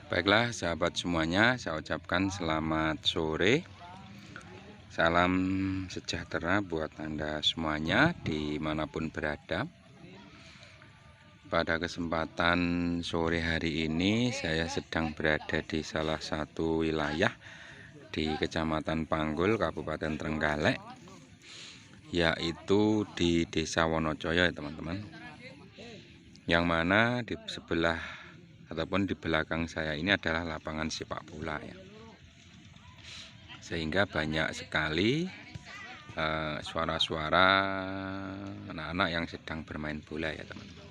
Baiklah sahabat semuanya, saya ucapkan selamat sore. Salam sejahtera buat Anda semuanya dimanapun berada. Pada kesempatan sore hari ini saya sedang berada di salah satu wilayah di Kecamatan Panggul, Kabupaten Trenggalek, yaitu di Desa Wonocoyo ya teman-teman. Yang mana di sebelah ataupun di belakang saya ini adalah lapangan sepak bola ya. Sehingga banyak sekali suara-suara anak-anak yang sedang bermain bola ya teman-teman.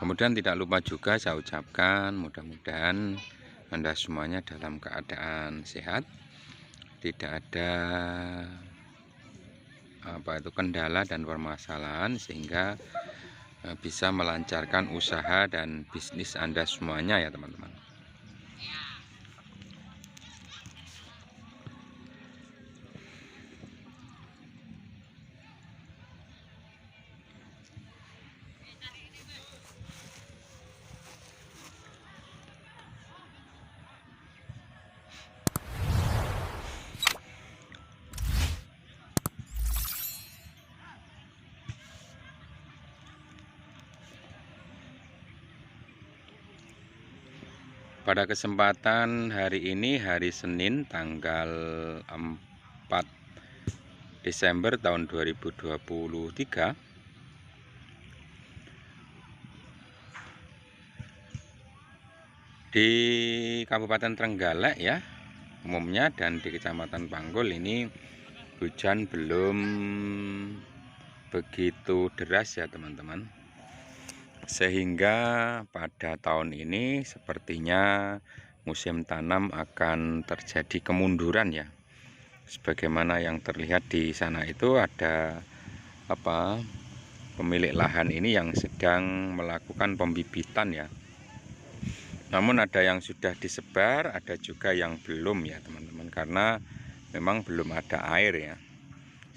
Kemudian tidak lupa juga saya ucapkan mudah-mudahan Anda semuanya dalam keadaan sehat, tidak ada kendala dan permasalahan, sehingga bisa melancarkan usaha dan bisnis Anda semuanya ya teman-teman. Pada kesempatan hari ini, hari Senin tanggal 4 Desember tahun 2023, di Kabupaten Trenggalek ya umumnya dan di Kecamatan Panggul ini hujan belum begitu deras ya teman-teman. Sehingga pada tahun ini sepertinya musim tanam akan terjadi kemunduran ya. Sebagaimana yang terlihat di sana itu ada pemilik lahan ini yang sedang melakukan pembibitan ya. Namun ada yang sudah disebar, ada juga yang belum ya teman-teman, karena memang belum ada air ya.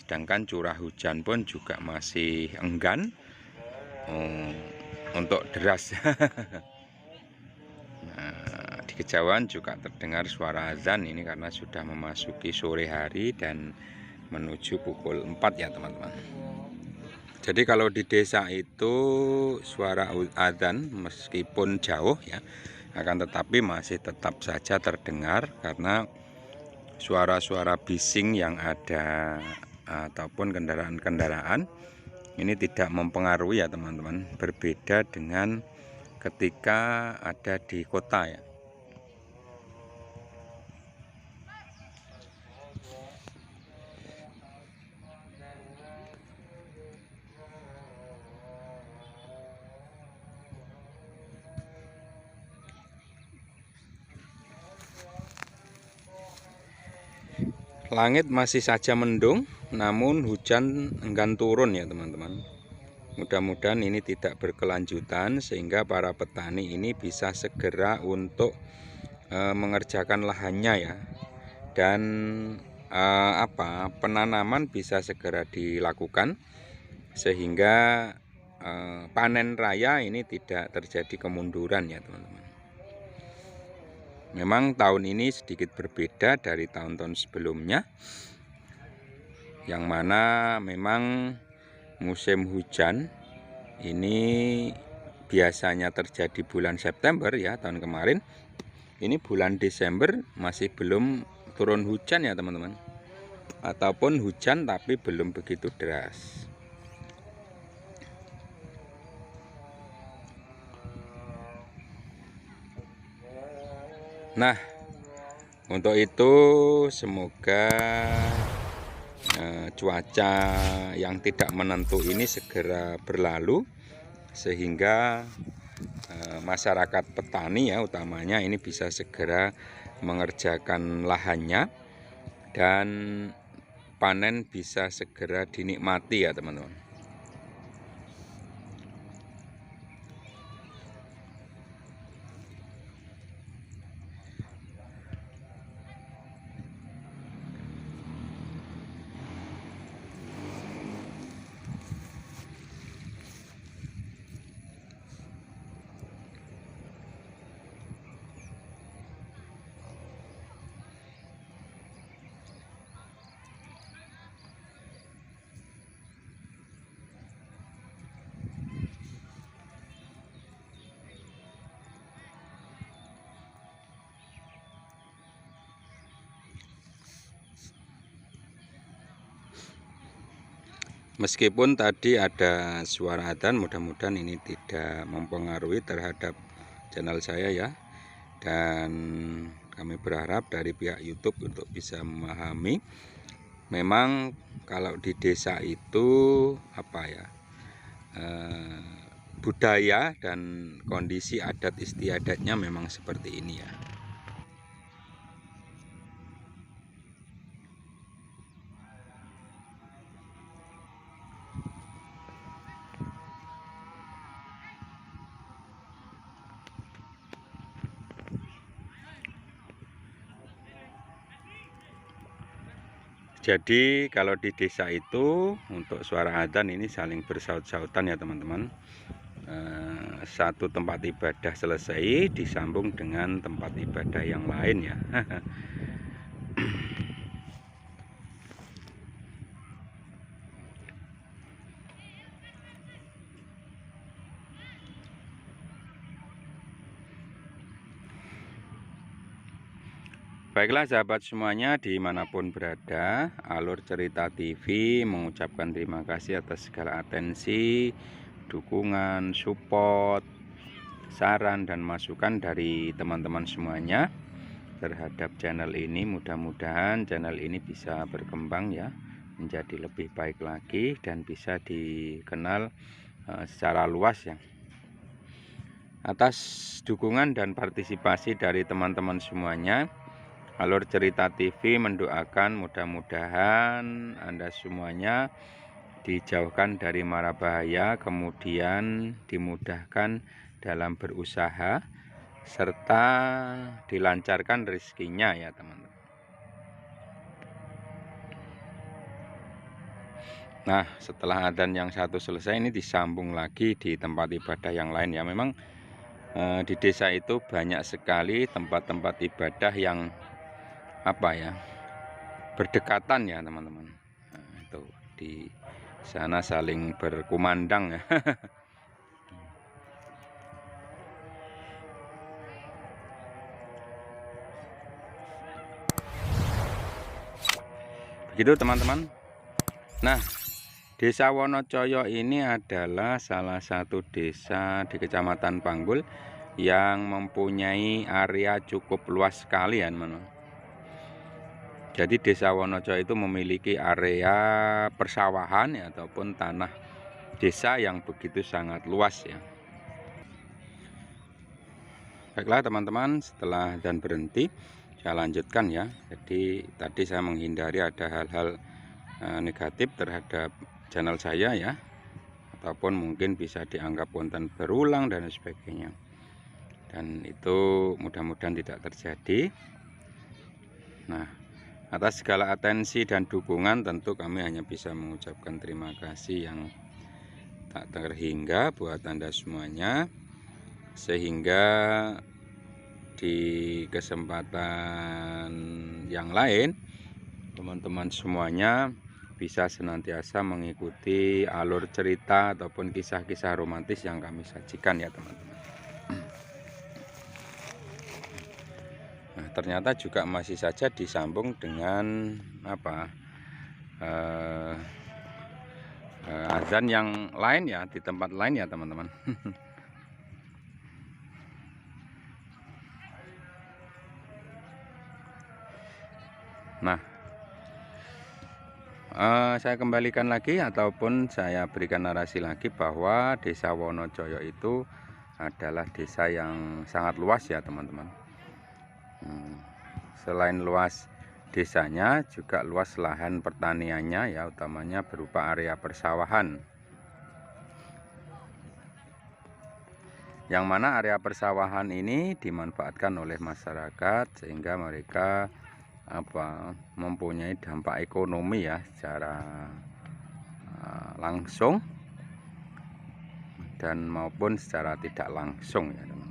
Sedangkan curah hujan pun juga masih enggan untuk deras. Nah, di kejauhan juga terdengar suara azan ini karena sudah memasuki sore hari dan menuju pukul 4 ya teman-teman. Jadi kalau di desa itu suara azan meskipun jauh ya, akan tetapi masih tetap saja terdengar karena suara-suara bising yang ada ataupun kendaraan-kendaraan ini tidak mempengaruhi ya teman-teman, berbeda dengan ketika ada di kota ya. Langit masih saja mendung, namun hujan enggan turun ya teman-teman. Mudah-mudahan ini tidak berkelanjutan sehingga para petani ini bisa segera untuk mengerjakan lahannya ya, dan penanaman bisa segera dilakukan sehingga panen raya ini tidak terjadi kemunduran ya teman-teman. Memang tahun ini sedikit berbeda dari tahun-tahun sebelumnya, yang mana memang musim hujan ini biasanya terjadi bulan September ya tahun kemarin. Ini bulan Desember masih belum turun hujan ya teman-teman, ataupun hujan tapi belum begitu deras. Nah, untuk itu semoga cuaca yang tidak menentu ini segera berlalu sehingga masyarakat petani ya utamanya ini bisa segera mengerjakan lahannya dan panen bisa segera dinikmati ya teman-teman. Meskipun tadi ada suara adzan, mudah-mudahan ini tidak mempengaruhi terhadap channel saya ya. Dan kami berharap dari pihak YouTube untuk bisa memahami. Memang kalau di desa itu apa ya, budaya dan kondisi adat istiadatnya memang seperti ini ya. Jadi kalau di desa itu untuk suara adzan ini saling bersaut-sautan ya teman-teman. Satu tempat ibadah selesai disambung dengan tempat ibadah yang lain ya. Baiklah sahabat semuanya dimanapun berada, Alur Cerita TV mengucapkan terima kasih atas segala atensi, dukungan, support, saran dan masukan dari teman-teman semuanya terhadap channel ini. Mudah-mudahan channel ini bisa berkembang ya, menjadi lebih baik lagi dan bisa dikenal secara luas ya. Atas dukungan dan partisipasi dari teman-teman semuanya, Alur Cerita TV mendoakan mudah-mudahan Anda semuanya dijauhkan dari mara bahaya, kemudian dimudahkan dalam berusaha, serta dilancarkan rezekinya ya teman-teman. Nah, setelah adzan yang satu selesai ini disambung lagi di tempat ibadah yang lain ya. Memang di desa itu banyak sekali tempat-tempat ibadah yang apa ya, berdekatan ya teman-teman. Nah, itu di sana saling berkumandang ya. Begitu teman-teman. Nah, Desa Wonocoyo ini adalah salah satu desa di Kecamatan Panggul yang mempunyai area cukup luas sekali ya teman-teman. Jadi Desa Wonocoyo itu memiliki area persawahan ya, ataupun tanah desa yang begitu sangat luas ya. Baiklah teman-teman, setelah dan berhenti saya lanjutkan ya. Jadi tadi saya menghindari ada hal-hal negatif terhadap channel saya ya, ataupun mungkin bisa dianggap konten berulang dan sebagainya, dan itu mudah-mudahan tidak terjadi. Nah, atas segala atensi dan dukungan tentu kami hanya bisa mengucapkan terima kasih yang tak terhingga buat Anda semuanya, sehingga di kesempatan yang lain teman-teman semuanya bisa senantiasa mengikuti alur cerita ataupun kisah-kisah romantis yang kami sajikan ya teman-teman. Nah, ternyata juga masih saja disambung dengan apa, azan yang lain ya, di tempat lain ya teman-teman. Nah, saya kembalikan lagi ataupun saya berikan narasi lagi bahwa Desa Wonocoyo itu adalah desa yang sangat luas ya teman-teman. Selain luas desanya, juga luas lahan pertaniannya ya, utamanya berupa area persawahan. Yang mana area persawahan ini dimanfaatkan oleh masyarakat sehingga mereka mempunyai dampak ekonomi ya secara langsung dan maupun secara tidak langsung ya teman-teman.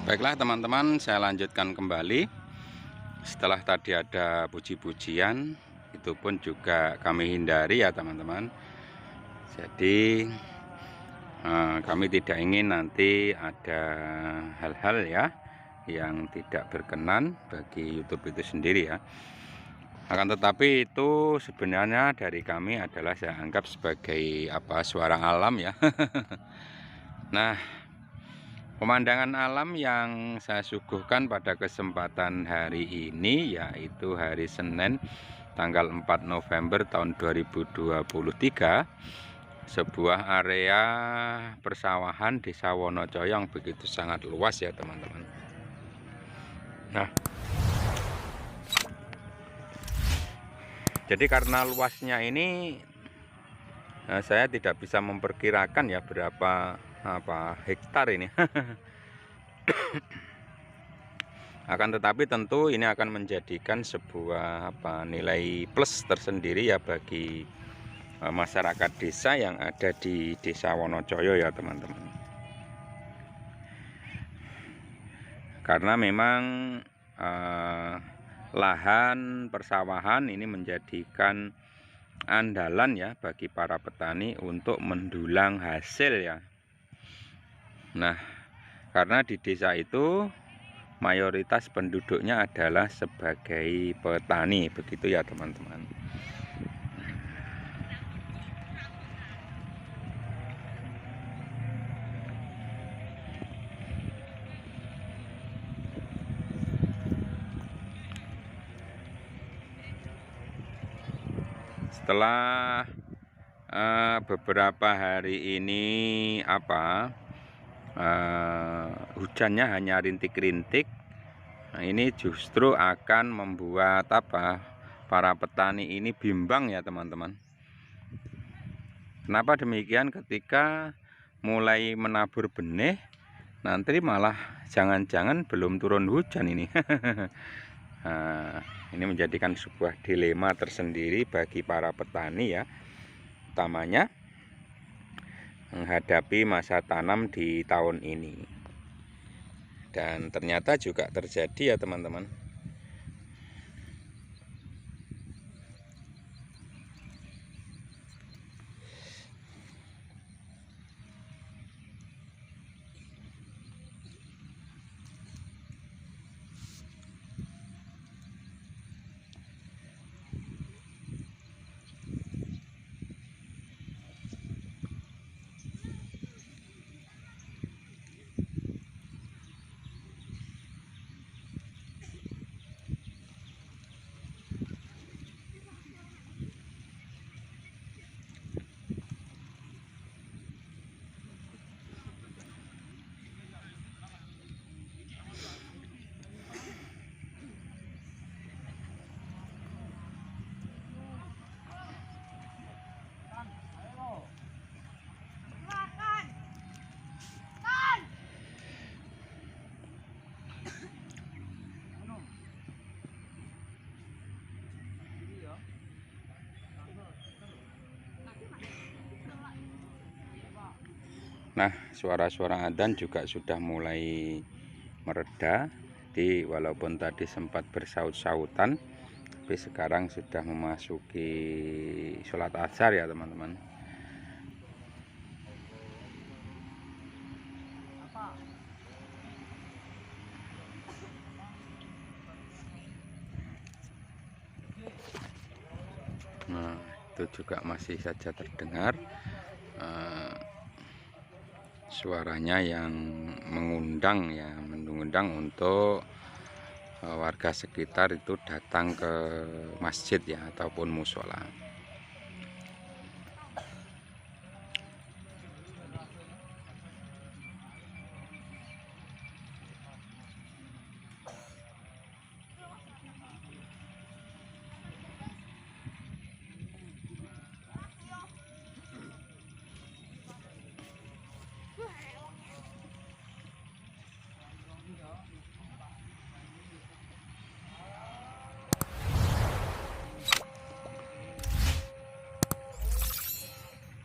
Baiklah teman-teman, saya lanjutkan kembali. Setelah tadi ada puji-pujian, itu pun juga kami hindari ya teman-teman. Jadi kami tidak ingin nanti ada hal-hal ya yang tidak berkenan bagi YouTube itu sendiri ya. Akan tetapi itu sebenarnya dari kami adalah saya anggap sebagai suara alam ya. Nah, pemandangan alam yang saya suguhkan pada kesempatan hari ini yaitu hari Senin tanggal 4 November tahun 2023, sebuah area persawahan Desa Wonocoyo yang begitu sangat luas ya teman-teman. Nah, jadi karena luasnya ini saya tidak bisa memperkirakan ya berapa hektar ini. Akan tetapi tentu ini akan menjadikan sebuah nilai plus tersendiri ya bagi masyarakat desa yang ada di Desa Wonocoyo ya teman-teman. Karena memang lahan persawahan ini menjadikan andalan ya bagi para petani untuk mendulang hasil ya. Nah, karena di desa itu mayoritas penduduknya adalah sebagai petani, begitu ya teman-teman. Setelah beberapa hari ini hujannya hanya rintik-rintik, nah, ini justru akan membuat para petani ini bimbang ya teman-teman. Kenapa demikian? Ketika mulai menabur benih, nanti malah jangan-jangan belum turun hujan ini. Nah, ini menjadikan sebuah dilema tersendiri bagi para petani ya, utamanya menghadapi masa tanam di tahun ini. Dan ternyata juga terjadi ya teman-teman. Nah, suara-suara adzan juga sudah mulai mereda. Jadi walaupun tadi sempat bersaut-sautan, tapi sekarang sudah memasuki sholat asar ya teman-teman. itu juga masih saja terdengar suaranya yang mengundang ya, mengundang untuk warga sekitar itu datang ke masjid ya ataupun musola.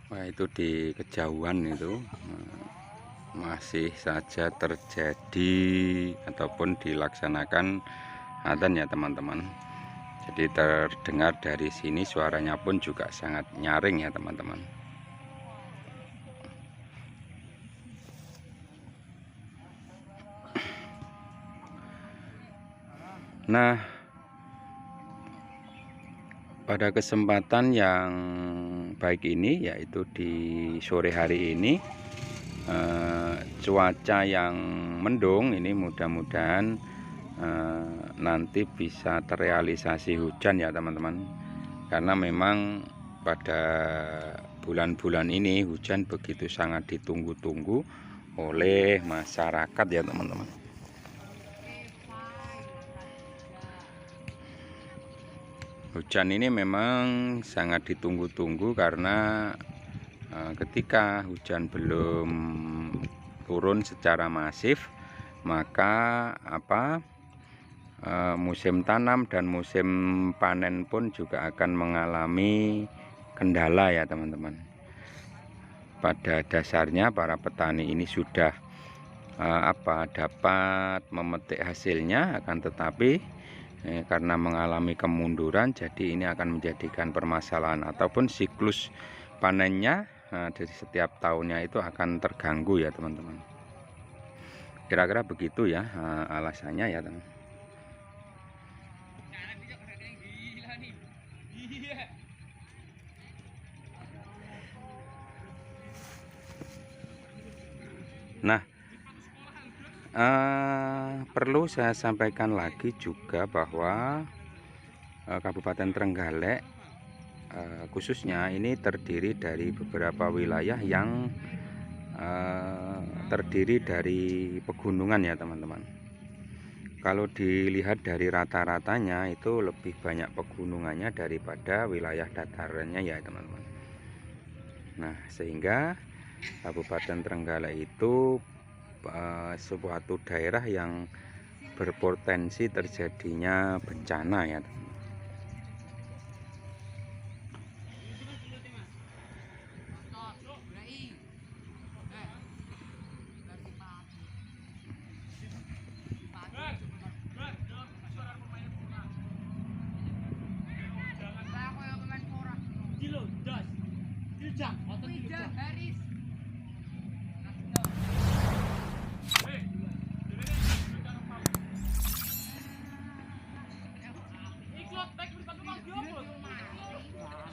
Wah, itu di kejauhan itu masih saja terjadi ataupun dilaksanakan adzan ya teman-teman. Jadi terdengar dari sini suaranya pun juga sangat nyaring ya teman-teman. Nah, pada kesempatan yang baik ini, yaitu di sore hari ini, cuaca yang mendung ini mudah-mudahan nanti bisa terrealisasi hujan ya teman-teman. Karena memang pada bulan-bulan ini hujan begitu sangat ditunggu-tunggu oleh masyarakat ya teman-teman. Hujan ini memang sangat ditunggu-tunggu karena ketika hujan belum turun secara masif, maka musim tanam dan musim panen pun juga akan mengalami kendala ya teman-teman. Pada dasarnya para petani ini sudah dapat memetik hasilnya, akan tetapi karena mengalami kemunduran, jadi ini akan menjadikan permasalahan ataupun siklus panennya dari setiap tahunnya itu akan terganggu ya teman-teman. Kira-kira begitu ya alasannya ya teman. Nah, perlu saya sampaikan lagi juga bahwa Kabupaten Trenggalek khususnya ini terdiri dari beberapa wilayah yang terdiri dari pegunungan ya teman-teman. Kalau dilihat dari rata-ratanya itu lebih banyak pegunungannya daripada wilayah datarannya ya teman-teman. Nah, sehingga Kabupaten Trenggalek itu suatu daerah yang berpotensi terjadinya bencana ya teman-teman.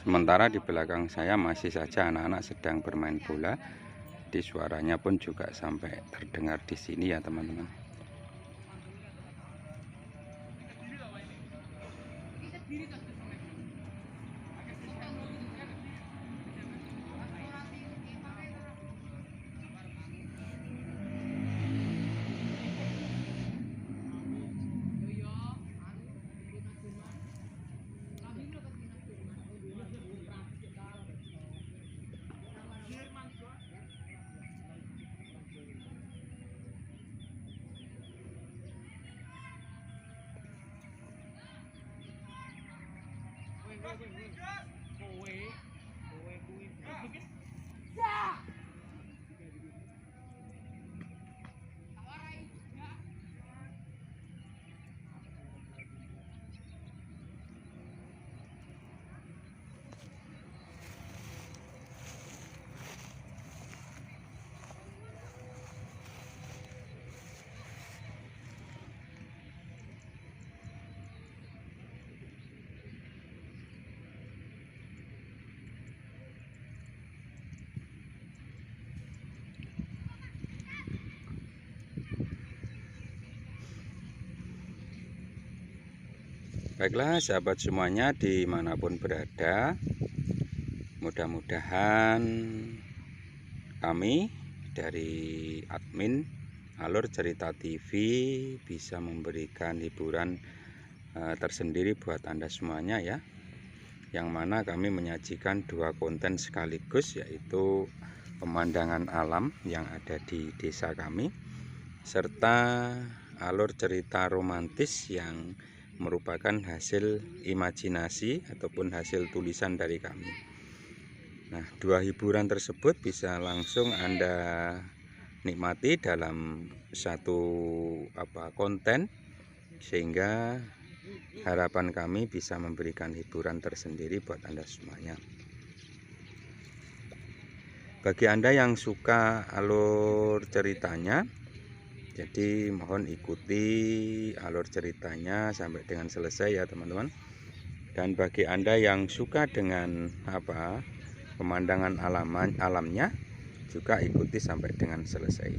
Sementara di belakang saya masih saja anak-anak sedang bermain bola. Di suaranya pun juga sampai terdengar di sini ya teman-teman. Baiklah sahabat semuanya dimanapun berada, mudah-mudahan kami dari admin Alur Cerita TV bisa memberikan hiburan tersendiri buat Anda semuanya ya. Yang mana kami menyajikan 2 konten sekaligus, yaitu pemandangan alam yang ada di desa kami, serta alur cerita romantis yang merupakan hasil imajinasi ataupun hasil tulisan dari kami. Nah, 2 hiburan tersebut bisa langsung Anda nikmati dalam satu konten, sehingga harapan kami bisa memberikan hiburan tersendiri buat Anda semuanya. Bagi Anda yang suka alur ceritanya, jadi mohon ikuti alur ceritanya sampai dengan selesai ya teman-teman. Dan bagi Anda yang suka dengan pemandangan alamnya, juga ikuti sampai dengan selesai.